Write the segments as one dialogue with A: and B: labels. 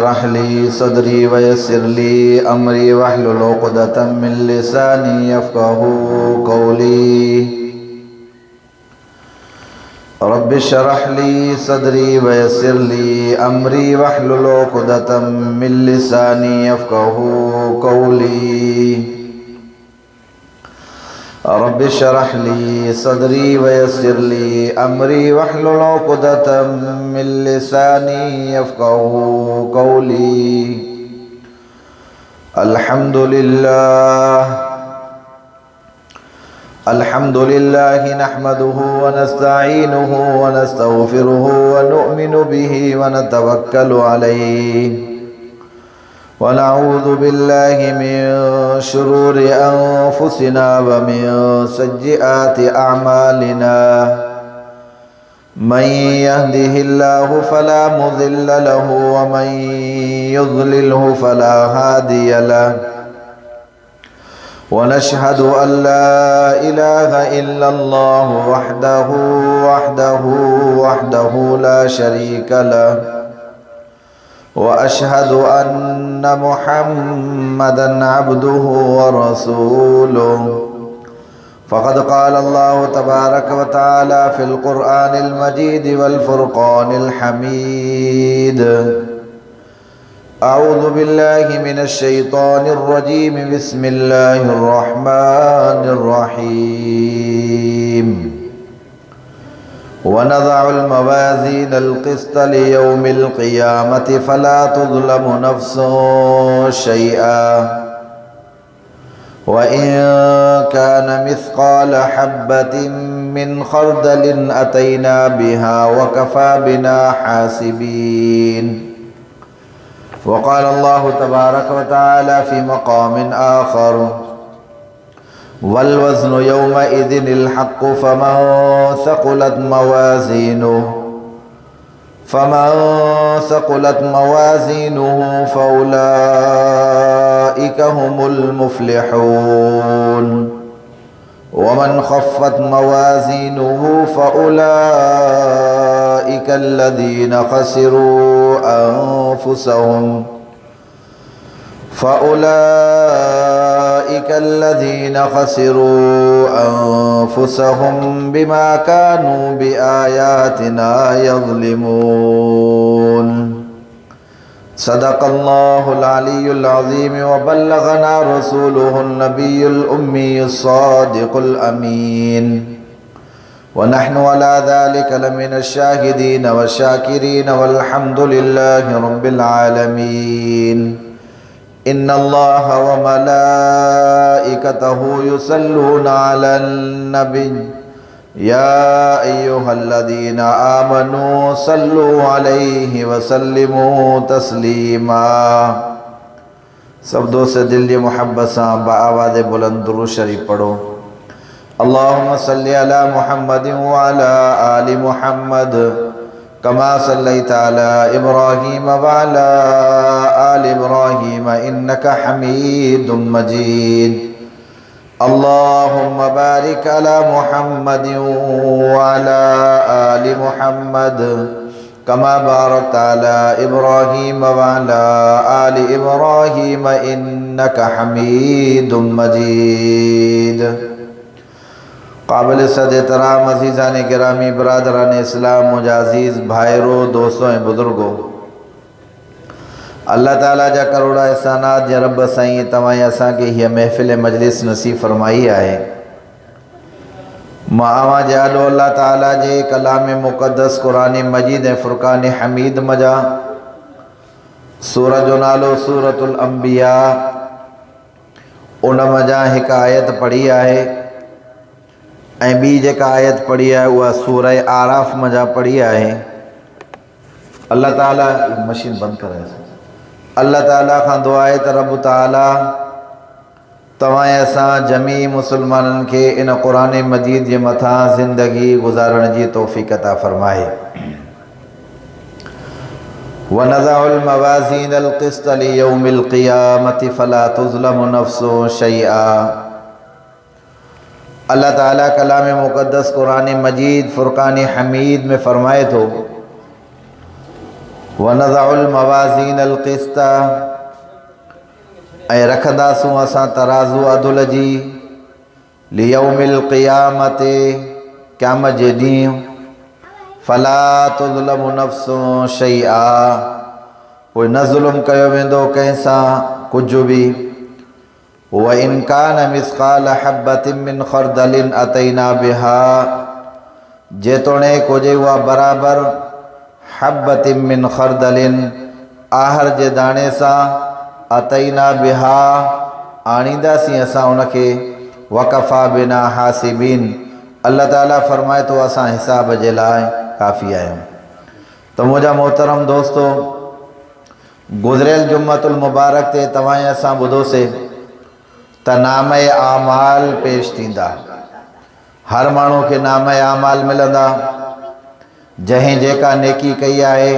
A: اشرح لي صدري ويسر لي أمري واحلل عقدة من لساني يفقهوا قولي رب اشرح لي صدري ويسر لي أمري واحلل عقدة من لساني يفقهوا قولي رب اشرح لي صدري ويسر لي أمري واحلل عقدة من لساني يفقهوا قولي الحمد لله نحمده ونستعينه ونستغفره ونؤمن به ونتوكل عليه ونعوذ بالله من شرور أنفسنا ومن سيئات أعمالنا من يهده الله فلا مضل له ومن يضلله فلا هادي له ونشهد أن لا إله إلا الله وحده لا شريك له وأشهد أن محمدًا عبده ورسوله فقد قال الله تبارك وتعالى في القرآن المجيد والفرقان الحميد أعوذ بالله من الشيطان الرجيم بسم الله الرحمن الرحيم ونضع الموازين القسط ليوم القيامة فلا تظلم نفس شيئا وإن كان مثقال حبة من خردل أتينا بها وكفى بنا حاسبين وقال الله تبارك وتعالى في مقام آخر والوزن يومئذ الحق فمن ثقلت موازينه فأولئك هم المفلحون ومن خفت موازينه فأولئك الذين خسروا أنفسهم بما كانوا بآياتنا يظلمون صدق الله العلي العظيم وبلغنا رسوله النبي الأمي الصادق الأمين ونحن على ذلك لمن الشاهدين والشاكرين والحمد لله رب العالمين إن الله وملائكته يصلون على النبي يا أيها الذين آمنوا صلوا عليه وسلموا تسلیما सब दो से दिल की मोहब्बत से बाआवाज़ बुलंद दुरूद शरीफ पढ़ो अल्लाहुम्मा सल्ली अला मुहम्मद व अला आलि मुहम्मद कमा सल्लैता अला इब्राहीम व अला आलि इब्राहीम इन्नका हमीदुम मजीद अल्लाहुम्मा बारिक अला मुहम्मद व अला आलि मुहम्मद कमा बारकता अला इब्राहीम व अला आलि इब्राहीम इन्नका हमीदुम मजीद काबिल सद एहतराम अज़ीज़ान गिरामी बरादरान इस्लाम मुजाज़ीज़ भाइरों दोस्तों ऐं बुज़ुर्गों अल्लाह ताला जा करोड़ा एहसानात या रब साईं तव्हां असांखे हीअ महफ़िल मजलिस नसीब फरमाई आहे मां आवां ॼाणो अल्लाह ताला जे कलाम मुक़द्दस क़ुरान मजीद ऐं फ़ुरक़ान हमीद मजा सूरत जो नालो सूरतुल अंबिया उन मजा हिकु आयत पढ़ी आहे ऐं ॿी जेका आयत पढ़ी आहे उहा सूरह आराफ़ मजा पढ़ी आहे अल्लाह ताला मशीन बंदि कराए अल्लाह ताला खां दुआ आहे त रब ताला तव्हां असां जमी मुसलमाननि खे इन क़ुरान मजीद जे मथां ज़िंदगी गुज़ारण जी तौफ़ीक़ अता फ़रमाए वनज़अुल मवाज़ीनल क़िस्त लियौमिल क़ियामति फ़ला तुज़लमु नफ़्सुन शैआ अल्लाह ताला कलाम मुक़द्दस कुरान मजीद फ़ुरक़ान हमीद में फ़रमाए थो वनज़उल मवाज़ीनल क़िस्त ऐं रखंदासूं असां तराज़ू अदुल जी लियौमिल क़ियामत क़यामत जे ॾींहुं फला तुज़लमु नफ़्सुन शैआ पोइ न ज़ुल्म कयो वेंदो कंहिंसां कुझु बि व इन कान मिस्क़ाल हब्बतिन मिन ख़रदलिन अतैना बिहा जेतोणीकि हुजे उहा बराबरि हब्बतिन मिन ख़रदलिन आहर जे दाणे सां अतैना बिहा आणींदासीं असां उनखे वक़फ़ा बिना हासिबीन अल्लाह ताला फरमाए थो असां हिसाब जे लाइ काफ़ी आहियूं। त मुंहिंजा मोहतरम दोस्तो, गुज़िरियल जुम्मतुल मुबारक ते तव्हां असां ॿुधोसीं त नामे आमाल पेश थींदा। हर माण्हू खे नामे आमाल मिलंदा। जंहिं जेका नेकी कई आहे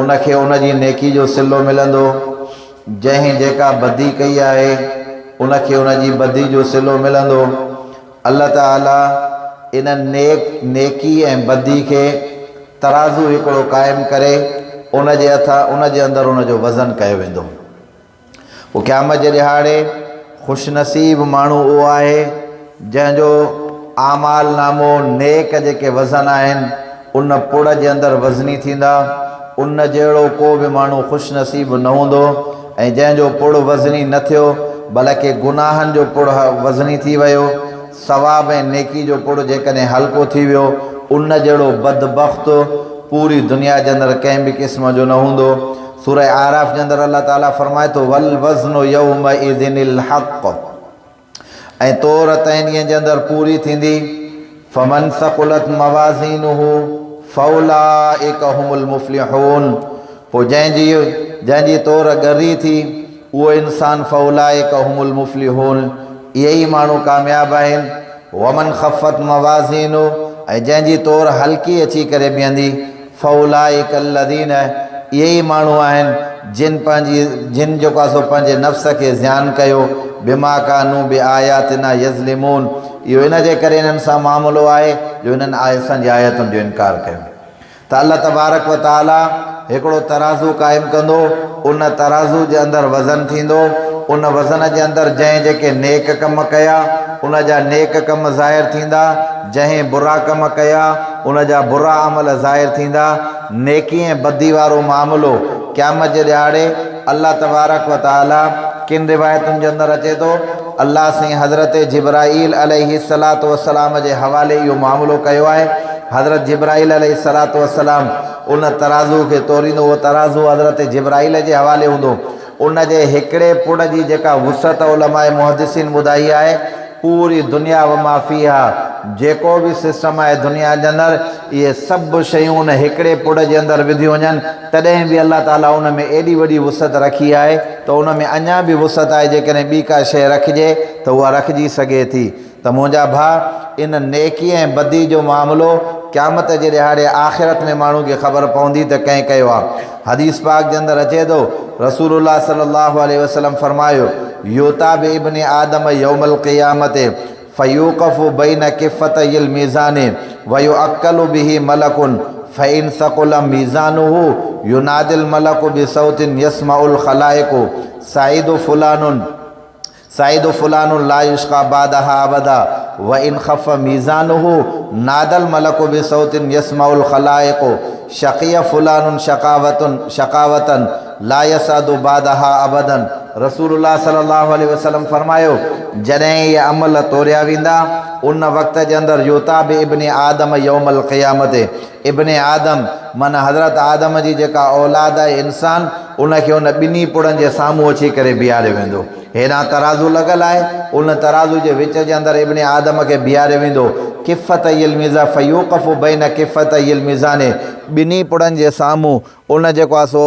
A: उनखे उनजी नेकी जो सिलो मिलंदो। जंहिं जेका बदी कई आहे उनखे उनजी बदी जो सिलो मिलंदो। अल्लाह ताला इन नेकी ऐं बदी खे तराज़ू हिकिड़ो क़ाइमु करे उनजे अंदरि उनजो वज़न कयो वेंदो। पोइ क़यामत जे ॾिहाड़े ख़ुशनसीब माण्हू उहो आहे जंहिंजो आमाल नामो नेक जेके वज़न आहिनि उन पुड़ जे अंदरि वज़नी थींदा। उन जहिड़ो को बि माण्हू ख़ुशनसीब न हूंदो ऐं जंहिंजो पुड़ वज़नी न थियो बल्कि गुनाहनि जो पुड़ वज़नी थी वियो, सवाब ऐं नेकी जो पुड़ जेकॾहिं हल्को थी वियो, उन जहिड़ो बदबख़्त पूरी दुनिया जे अंदरि कंहिं बि क़िस्म जो न हूंदो। सूरह आराफ़ जे अंदरि अल्लाह ताला फरमाए थो वल वज़्नु यौमइज़िनिल हक़ ऐं तौर तंहिं ॾींहं जे अंदरि पूरी थींदी फमन सक़ुलत मवाज़ीनुहु फउलाइक हुमुल मुफ़्लिहून पोइ जंहिंजी तौर ॻरी थी उहो इंसान फउलाइक हुमुल मुफ़्लिहून इहे ई माण्हू कामयाबु आहिनि। वमन ख़फ़त मवाज़ीनु ऐं जंहिंजी तौर हल्की अची करे बीहंदी फउलाइक लदीन इहे ई माण्हू आहिनि जिन जेको आहे सो पंहिंजे नफ़्स खे ज़ियान कयो बिमा कानू बि आयातिना यज़लिमून इहो इन जे करे इन्हनि सां मामिलो आहे जो इन्हनि असांजी आयतुनि जो इनकार कयो। त अल्लाह तबारक व ताला हिकिड़ो तराज़ू क़ाइमु कंदो। उन तराज़ू जे अंदरि वज़न थींदो। उन वज़न जे अंदरि जंहिं जेके नेक कम कया उन जा नेक कम ज़ाहिर थींदा। जंहिं बुरा कम कया उन जा बुरा अमल ज़ाहिर थींदा। नेकी ऐं बदी वारो मामिलो क़यामत जे ॾिहाड़े अल्लाह तबारक व ताला किन रिवायतुनि जे अंदरि अचे थो अल्लाह साईं हज़रत जिब्राईल अलैहिस्सलातु वस्सलाम जे हवाले इहो मामिलो कयो आहे। हज़रत जिब्राईल अलैहिस्सलातु वस्सलाम उन तराज़ू खे तोरींदो। उहो तराज़ू हज़रत जिब्राईल जे हवाले हूंदो। उन जे हिकिड़े पुड़ जी जेका वुसअत उलमाए मुहदिसिन ॿुधाई आहे पूरी दुनिया व माफ़ी आहे जेको बि सिस्टम आहे दुनिया जे अंदरि इहे सभु शयूं उन हिकिड़े पुड़ जे अंदरि विधियूं वञनि तॾहिं बि अल्लाह ताला उन में एॾी वॾी वुसअत रखी आहे त उन में अञा बि वुसअत आहे जेकॾहिं ॿी का शइ रखिजे त उहा रखिजी सघे थी। त मुंहिंजा भाउ इन नेकी ऐं बदी जो मामिलो क़यामत जे ॾिहाड़े आख़िरत में माण्हू खे ख़बर पवंदी त कंहिं कयो आहे। हदीस पाक जे अंदरि अचे थो रसूलुल्लाह सल्लल्लाहु अलैहि वसल्लम फरमायो योता बि इब्न आदम यौमल क़ियामत फ़यूक़फ़ु बैन किफ़तइल मीज़ान वयुअक्कलु बिही मलकुन फ़इन सक़ुल मीज़ानुहु युनादिल मलकु बिसौतिन यस्माउल ख़लाइक़ु साइदु फुलानुन ला युश्क़ा बादहा अबदा व इन ख़फ़ मीज़ानुहु नादल मलकु बिसौतिन यस्माउल ख़लाइक़ु शक़िय फुलानुन शक़ावतन ला यसअदु बादहा अबदन। रसूलुल्लाह सल्लल्लाहु अलैहि वसल्लम फरमायो जॾहिं इहे अमल तोरिया वेंदा उन वक़्त जे अंदरि योता बि इब्न आदम यौमल क़ियामत इब्न आदम माना हज़रत आदम जी जेका औलाद आहे इंसान उनखे उन ॿिन्ही पुड़नि जे साम्हूं अची करे बीहारियो वेंदो। हेॾां तराज़ू लॻल आहे उन तराज़ू जे विच जे अंदरि इब्न आदम खे बीहारियो वेंदो। किफ़तइल मीज़ा फ़यूक़फ़ु बैन किफ़तइल मीज़ाने ॿिन्ही पुड़नि जे साम्हूं उन जेको आहे सो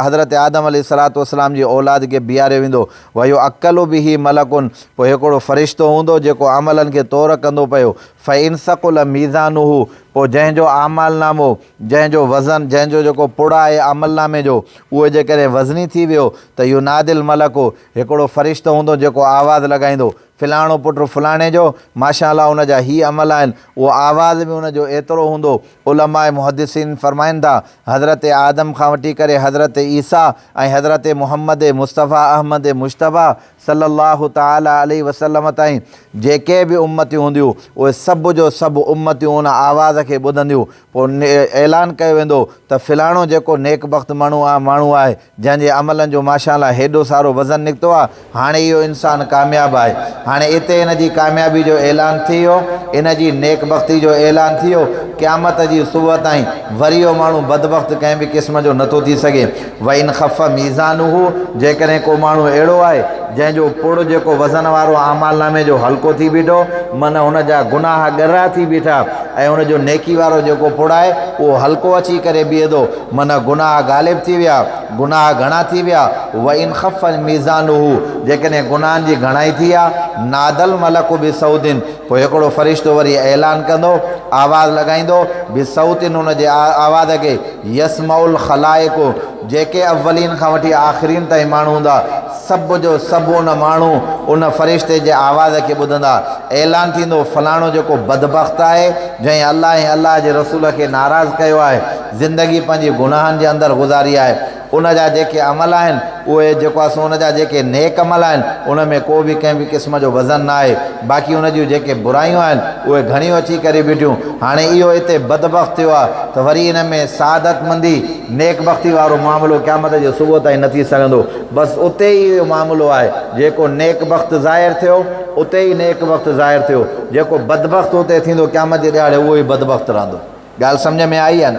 A: हज़रत आदम अलैहिस्सलातु वस्सलाम जी औलाद खे बीहारियो वेंदो। वयो अक्कलु बि ही मलकुन पोइ हिकिड़ो फ़रिश्तो हूंदो जेको अमलनि खे तौर कंदो पियो। फ़इन सक़ुल मीज़ानुहु पोइ जंहिंजो आमाल नामो जंहिंजो वज़न जंहिंजो जेको पुड़ आहे अमल नामे जो उहो जेकॾहिं वज़नी थी वियो त युनादिल मलकु हिकिड़ो फ़रिश्तो हूंदो जेको आवाज़ु लॻाईंदो फ़लाणो पुटु फ़लाणे जो माशाअल्लाह उन जा ही अमल आहिनि, उहो आवाज़ बि उन जो एतिरो हूंदो। उलमा मुहद्दिसीन फ़रमाइनि था हज़रत आदम खां वठी करे हज़रत ईसा ऐं हज़रत मुहम्मद मुस्तफ़ा अहमद मुश्तबा सल्लल्लाहु ताला अलैहि वसल्लम ताईं जेके बि उम्मतियूं हूंदियूं उहे सभु जो सभु उम्मतियूं उन आवाज़ खे ॿुधंदियूं। पोइ ऐलान कयो वेंदो त फ़लाणो जेको नेकबख़्त माण्हू आहे जंहिंजे अमलनि जो माशाअल्लाह हेॾो सारो वज़न निकितो आहे, हाणे इहो इंसानु कामयाबु आहे। हाणे हिते इन जी कामयाबी जो ऐलान थी वियो, इन जी नेकबख़्ती जो ऐलान थी वियो। क़यामत जी सुबुह ताईं वरी इहो माण्हू बदबख़्त कंहिं बि क़िस्म जो नथो थी सघे। वइन ख़फ़ मीज़ान हू, जेकॾहिं को माण्हू अहिड़ो आहे जंहिंजो पुड़ जेको वज़न वारो आमालनामे जो हल्को थी बीठो, माना हुन जा गुनाह ॻरा थी बीठा ऐं हुनजो नेकी वारो जेको पुड़ आहे उहो हल्को अची करे बीहे थो, माना गुनाह ग़ालिब थी विया, गुनाह घणा थी विया। वइन ख़फ़ मीज़ान हू, जेकॾहिं गुनाहनि जी घणाई थी आहे, नादल मलक बि सऊदिन, पोइ हिकिड़ो फ़रिश्तो वरी ऐलान कंदो, आवाज़ लॻाईंदो बि सऊतिन हुन जे आवाज़ खे, यसमाउल ख़लाइक़, जेके अवलीन खां वठी आख़िरीन ताईं माण्हू हूंदा सभु जो सभु उन माण्हू उन फ़रिश्ते जे आवाज़ खे ॿुधंदा। ऐलान थींदो फ़लाणो जेको बदबख़्त आहे जंहिं अलाह ऐं अलाह जे रसूल खे नाराज़ कयो आहे, ज़िंदगी पंहिंजी गुनाहनि जे अंदरि गुज़ारी आहे, उन जा जेके अमल आहिनि उहे जेको आहे उन जा जेके नेक अमल आहिनि उन में को बि कंहिं बि क़िस्म जो वज़न न आहे, बाक़ी उन जूं जेके बुरायूं आहिनि उहे घणियूं अची करे बीठियूं। हाणे इहो हिते बदबख़्त थियो आहे त वरी इन में सादतमंदी नेकबख़्ती वारो मामिलो क़यामत जे सुबुह ताईं न थी सघंदो। बसि उते ई इहो मामिलो आहे, जेको नेकबख़्त ज़ाहिर थियो उते ई नेकबख़्त ज़ाहिर थियो, जेको बदबख़्त उते थींदो क़यामत जे ॾियारे उहो ई बदबख़्त रहंदो। ॻाल्हि सम्झ में आई आहे न?